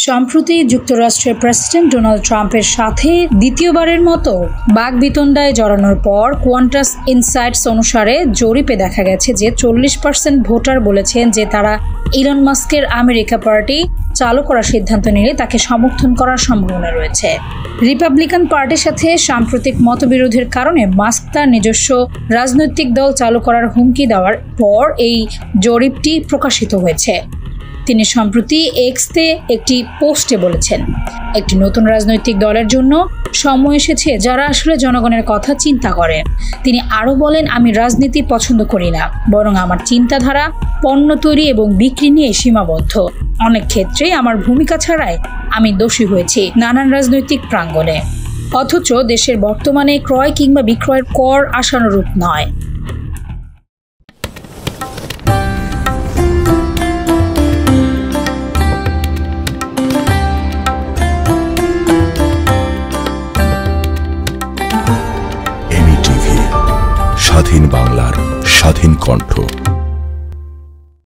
সম্প্রতি যুক্তরাষ্ট্রের president Donald ট্রাম্পের সাথে দ্বিতীয়বারের মতো বাকবিতণ্ডায় জড়ানোর পর কোয়ান্টাস ইনসাইটস অনুসারে জরিপে দেখা গেছে যে 40% ভোটার বলেছেন যে তারা ইলন মাস্কের আমেরিকা পার্টি চালু করার সিদ্ধান্ত নিলে তাকে সমর্থন করার সম্ভাবনা রয়েছে। রিপাবলিকান পার্টির সাথে সাম্প্রতিক মতবিরোধের কারণে মাস্ক তার নিজস্ব রাজনৈতিক দল চালু করার হুমকি দেওয়ার পর এই জরিপটি প্রকাশিত হয়েছে। তিনি সম্প্রতি এক্সতে একটি পোস্টে বলেছেন, একটি নতুন রাজনৈতিক দলের জন্য সময় এসেছে যারা আসলে জনগণের কথা চিন্তা করে। তিনি আরও বলেন, আমি রাজনীতি পছন্দ করি না, বরং আমার চিন্তাধারা পণ্য তৈরি এবং বিক্রি নিয়ে সীমাবদ্ধ। অনেক ক্ষেত্রেই আমার ভূমিকা ছাড়াই আমি দোষী হয়েছি নানান রাজনৈতিক প্রাঙ্গণে, অথচ দেশের বর্তমানে ক্রয় কিংবা বিক্রয়ের কর আশানুরূপ নয়। স্বাধীন বাংলার স্বাধীন কণ্ঠ।